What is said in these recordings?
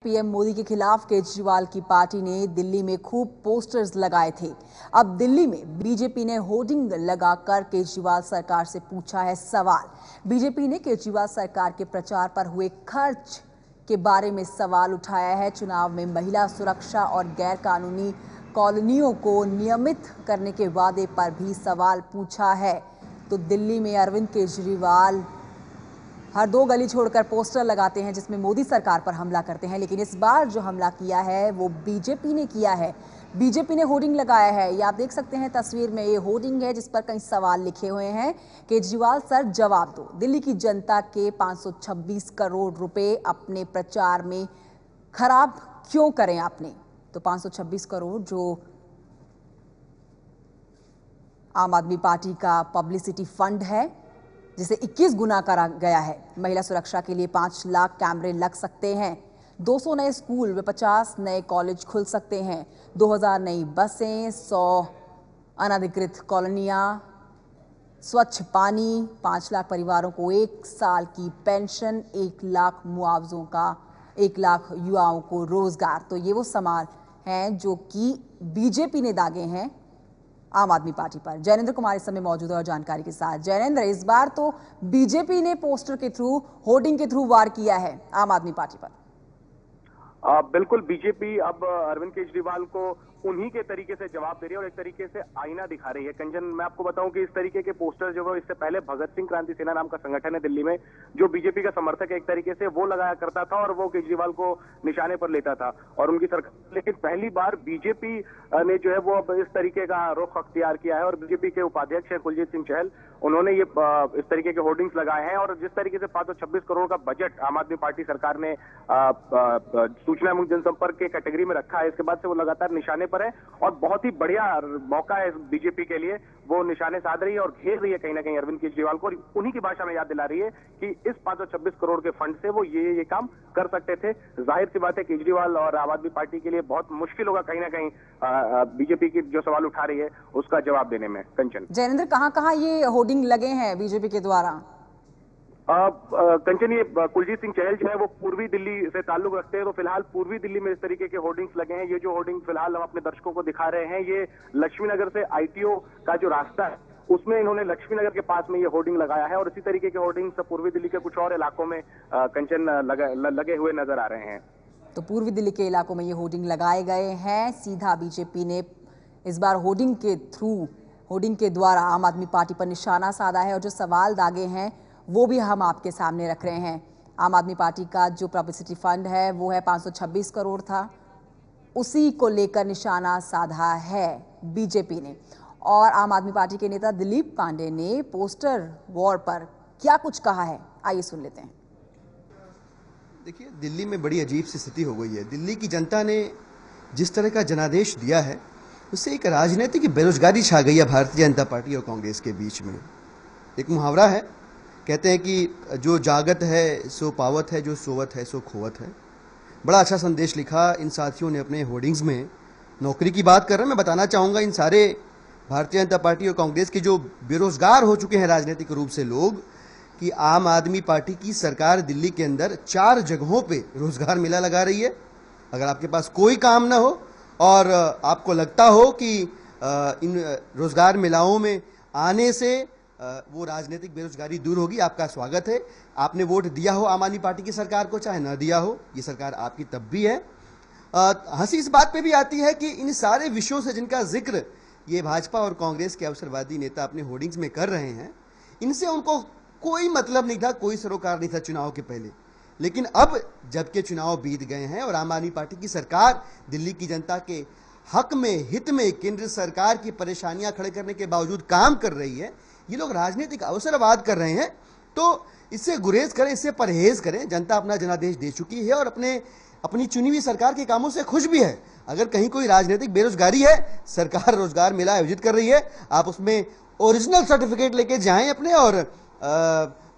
PM Modi के खिलाफ केजरीवाल की पार्टी ने दिल्ली में खूब पोस्टर्स लगाए थे। अब दिल्ली में बीजेपी ने होर्डिंग लगाकर केजरीवाल सरकार से पूछा है सवाल। बीजेपी ने केजरीवाल सरकार के प्रचार पर हुए खर्च के बारे में सवाल उठाया है। चुनाव में महिला सुरक्षा और गैर कानूनी कॉलोनियों को नियमित करने के वादे पर भी सवाल पूछा है। तो दिल्ली में अरविंद केजरीवाल हर दो गली छोड़कर पोस्टर लगाते हैं जिसमें मोदी सरकार पर हमला करते हैं, लेकिन इस बार जो हमला किया है वो बीजेपी ने किया है। बीजेपी ने होर्डिंग लगाया है। ये आप देख सकते हैं तस्वीर में, ये होर्डिंग है जिस पर कई सवाल लिखे हुए हैं। केजरीवाल सर जवाब दो, दिल्ली की जनता के 526 करोड़ रुपए अपने प्रचार में खराब क्यों करें आपने। तो 526 करोड़ जो आम आदमी पार्टी का पब्लिसिटी फंड है जिसे 21 गुना करा गया है। महिला सुरक्षा के लिए 5 लाख कैमरे लग सकते हैं, 200 नए स्कूल व 50 नए कॉलेज खुल सकते हैं, 2000 नई बसें, 100 अनधिकृत कॉलोनियां, स्वच्छ पानी, 5 लाख परिवारों को 1 साल की पेंशन, 1 लाख मुआवजों का, 1 लाख युवाओं को रोजगार। तो ये वो सवाल हैं जो कि बीजेपी ने दागे हैं आम आदमी पार्टी पर। जैनेंद्र कुमार इस समय मौजूद है और जानकारी के साथ। जैनेंद्र, इस बार तो बीजेपी ने पोस्टर के थ्रू, होर्डिंग के थ्रू वार किया है आम आदमी पार्टी पर। बिल्कुल, बीजेपी अब अरविंद केजरीवाल को उन्हीं के तरीके से जवाब दे रही है और एक तरीके से आईना दिखा रही है। कंचन, मैं आपको बताऊं कि इस तरीके के पोस्टर जो है इससे पहले भगत सिंह क्रांति सेना नाम का संगठन है दिल्ली में जो बीजेपी का समर्थक है, एक तरीके से वो लगाया करता था और वो केजरीवाल को निशाने पर लेता था और उनकी सरकार। लेकिन पहली बार बीजेपी ने जो है वो अब इस तरीके का रुख अख्तियार किया है और बीजेपी के उपाध्यक्ष है कुलजीत सिंह चहल, उन्होंने ये इस तरीके के होर्डिंग्स लगाए हैं। और जिस तरीके से 526 करोड़ का बजट आम आदमी पार्टी सरकार ने सूचना एवं जनसंपर्क के कैटेगरी में रखा है, इसके बाद से वो लगातार निशाने पर है और बहुत ही बढ़िया मौका है बीजेपी के लिए। वो निशाने साध रही है और घेर रही है कहीं ना कहीं अरविंद केजरीवाल को, उन्हीं की भाषा में याद दिला रही है कि इस 526 करोड़ के फंड से वो ये काम कर सकते थे। जाहिर सी बात है केजरीवाल और आम आदमी पार्टी के लिए बहुत मुश्किल होगा कहीं ना कहीं बीजेपी की जो सवाल उठा रही है उसका जवाब देने में। कंचन, जैनेंद्र, कहां ये होर्डिंग लगे हैं बीजेपी के द्वारा? कंचन, ये कुलजीत सिंह चहल जो है वो पूर्वी दिल्ली से ताल्लुक रखते हैं, तो फिलहाल पूर्वी दिल्ली में इस तरीके के होर्डिंग्स लगे हैं। ये जो होर्डिंग फिलहाल हम अपने दर्शकों को दिखा रहे हैं, ये लक्ष्मी नगर से आईटीओ का जो रास्ता है उसमें इन्होंने लक्ष्मी नगर के पास में ये होर्डिंग लगाया है और इसी तरीके के होर्डिंग्स पूर्वी दिल्ली के कुछ और इलाकों में कंचन लगे हुए नजर आ रहे हैं। तो पूर्वी दिल्ली के इलाकों में ये होर्डिंग लगाए गए हैं। सीधा बीजेपी ने इस बार होर्डिंग के द्वारा आम आदमी पार्टी पर निशाना साधा है और जो सवाल दागे हैं वो भी हम आपके सामने रख रहे हैं। आम आदमी पार्टी का जो पब्लिसिटी फंड है वो है 526 करोड़ था, उसी को लेकर निशाना साधा है बीजेपी ने। और आम आदमी पार्टी के नेता दिलीप पांडे ने पोस्टर वॉर पर क्या कुछ कहा है, आइए सुन लेते हैं। देखिए, दिल्ली में बड़ी अजीब सी स्थिति हो गई है। दिल्ली की जनता ने जिस तरह का जनादेश दिया है उससे एक राजनीतिक बेरोजगारी छा गई है भारतीय जनता पार्टी और कांग्रेस के बीच में। एक मुहावरा है, कहते हैं कि जो जागत है सो पावत है, जो सोवत है सो खोवत है। बड़ा अच्छा संदेश लिखा इन साथियों ने अपने होर्डिंग्स में। नौकरी की बात कर रहे हैं, मैं बताना चाहूँगा इन सारे भारतीय जनता पार्टी और कांग्रेस के जो बेरोजगार हो चुके हैं राजनीतिक रूप से लोग, कि आम आदमी पार्टी की सरकार दिल्ली के अंदर 4 जगहों पे रोजगार मेला लगा रही है। अगर आपके पास कोई काम ना हो और आपको लगता हो कि इन रोजगार मेलाओं में आने से वो राजनीतिक बेरोजगारी दूर होगी, आपका स्वागत है। आपने वोट दिया हो आम आदमी पार्टी की सरकार को, चाहे ना दिया हो, ये सरकार आपकी तब भी है। हंसी इस बात पे भी आती है कि इन सारे विषयों से जिनका जिक्र ये भाजपा और कांग्रेस के अवसरवादी नेता अपने होर्डिंग्स में कर रहे हैं, इनसे उनको कोई मतलब नहीं था, कोई सरोकार नहीं था चुनाव के पहले। लेकिन अब जबकि चुनाव बीत गए हैं और आम आदमी पार्टी की सरकार दिल्ली की जनता के हक में, हित में, केंद्र सरकार की परेशानियां खड़े करने के बावजूद काम कर रही है, ये लोग राजनीतिक अवसरवाद कर रहे हैं। तो इससे गुरेज करें, इससे परहेज करें। जनता अपना जनादेश दे चुकी है और अपनी चुनी हुई सरकार के कामों से खुश भी है। अगर कहीं कोई राजनीतिक बेरोजगारी है, सरकार रोजगार मेला आयोजित कर रही है, आप उसमें ओरिजिनल सर्टिफिकेट लेके जाएं अपने और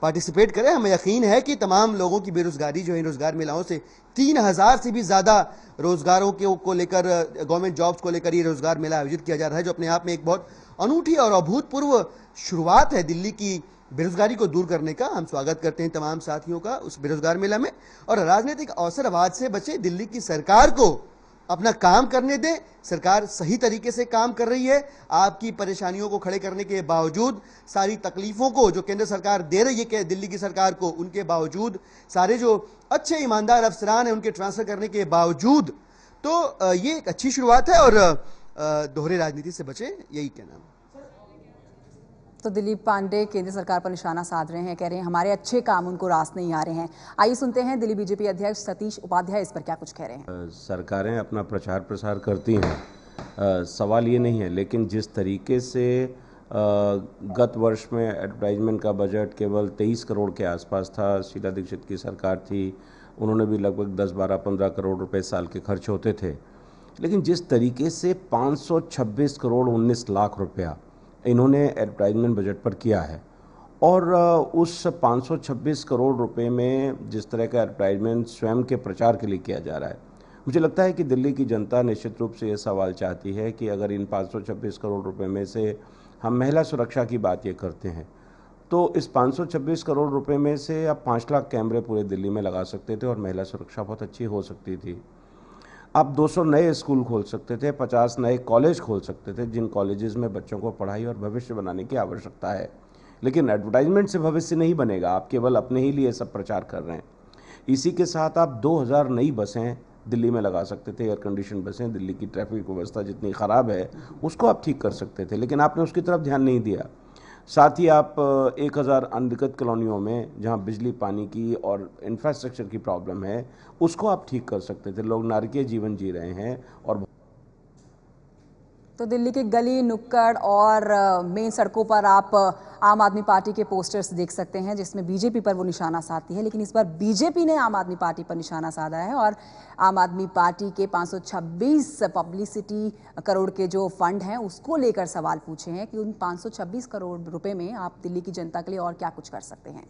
पार्टिसिपेट करें। हमें यकीन है कि तमाम लोगों की बेरोजगारी जो है रोजगार मेलाओं से 3000 से भी ज़्यादा रोजगारों को लेकर, गवर्नमेंट जॉब्स को लेकर ये रोजगार मेला आयोजित किया जा रहा है, जो अपने आप में एक बहुत अनूठी और अभूतपूर्व शुरुआत है दिल्ली की बेरोजगारी को दूर करने का हम स्वागत करते हैं तमाम साथियों का उस बेरोजगार मेला में। और राजनीतिक अवसरवाद से बचे, दिल्ली की सरकार को अपना काम करने दें। सरकार सही तरीके से काम कर रही है। आपकी परेशानियों को खड़े करने के बावजूद, सारी तकलीफों को जो केंद्र सरकार दे रही है दिल्ली की सरकार को, उनके बावजूद, सारे जो अच्छे ईमानदार अफसरान हैं उनके ट्रांसफर करने के बावजूद, तो ये एक अच्छी शुरुआत है। और दोहरे राजनीति से बचे, यही कहना है। तो दिलीप पांडे केंद्र सरकार पर निशाना साध रहे हैं, कह रहे हैं हमारे अच्छे काम उनको रास नहीं आ रहे हैं। आइए सुनते हैं दिल्ली बीजेपी अध्यक्ष सतीश उपाध्याय इस पर क्या कुछ कह रहे हैं। सरकारें अपना प्रचार प्रसार करती हैं, सवाल ये नहीं है, लेकिन जिस तरीके से गत वर्ष में एडवर्टाइजमेंट का बजट केवल 23 करोड़ के आसपास था, शीला दीक्षित की सरकार थी, उन्होंने भी लगभग 10, 12, 15 करोड़ रुपए साल के खर्च होते थे। लेकिन जिस तरीके से 526 करोड़ 19 लाख रुपया इन्होंने एडवर्टाइजमेंट बजट पर किया है, और उस 526 करोड़ रुपए में जिस तरह का एडवर्टाइजमेंट स्वयं के प्रचार के लिए किया जा रहा है, मुझे लगता है कि दिल्ली की जनता निश्चित रूप से ये सवाल चाहती है कि अगर इन 526 करोड़ रुपए में से हम महिला सुरक्षा की बात ये करते हैं, तो इस 526 करोड़ रुपए में से आप 5 लाख कैमरे पूरे दिल्ली में लगा सकते थे और महिला सुरक्षा बहुत अच्छी हो सकती थी। आप 200 नए स्कूल खोल सकते थे, 50 नए कॉलेज खोल सकते थे, जिन कॉलेजेस में बच्चों को पढ़ाई और भविष्य बनाने की आवश्यकता है। लेकिन एडवर्टाइजमेंट से भविष्य नहीं बनेगा, आप केवल अपने ही लिए सब प्रचार कर रहे हैं। इसी के साथ आप 2000 नई बसें दिल्ली में लगा सकते थे, एयर कंडीशन बसें। दिल्ली की ट्रैफिक व्यवस्था जितनी ख़राब है उसको आप ठीक कर सकते थे, लेकिन आपने उसकी तरफ ध्यान नहीं दिया। साथ ही आप 1000 अनधिकृत कॉलोनियों में जहां बिजली पानी की और इंफ्रास्ट्रक्चर की प्रॉब्लम है, उसको आप ठीक कर सकते थे। लोग नारकीय जीवन जी रहे हैं। और तो दिल्ली के गली नुक्कड़ और मेन सड़कों पर आप आम आदमी पार्टी के पोस्टर्स देख सकते हैं, जिसमें बीजेपी पर वो निशाना साधती है। लेकिन इस बार बीजेपी ने आम आदमी पार्टी पर निशाना साधा है और आम आदमी पार्टी के 526 पब्लिसिटी करोड़ के जो फंड हैं उसको लेकर सवाल पूछे हैं कि उन 526 करोड़ रुपए में आप दिल्ली की जनता के लिए और क्या कुछ कर सकते हैं।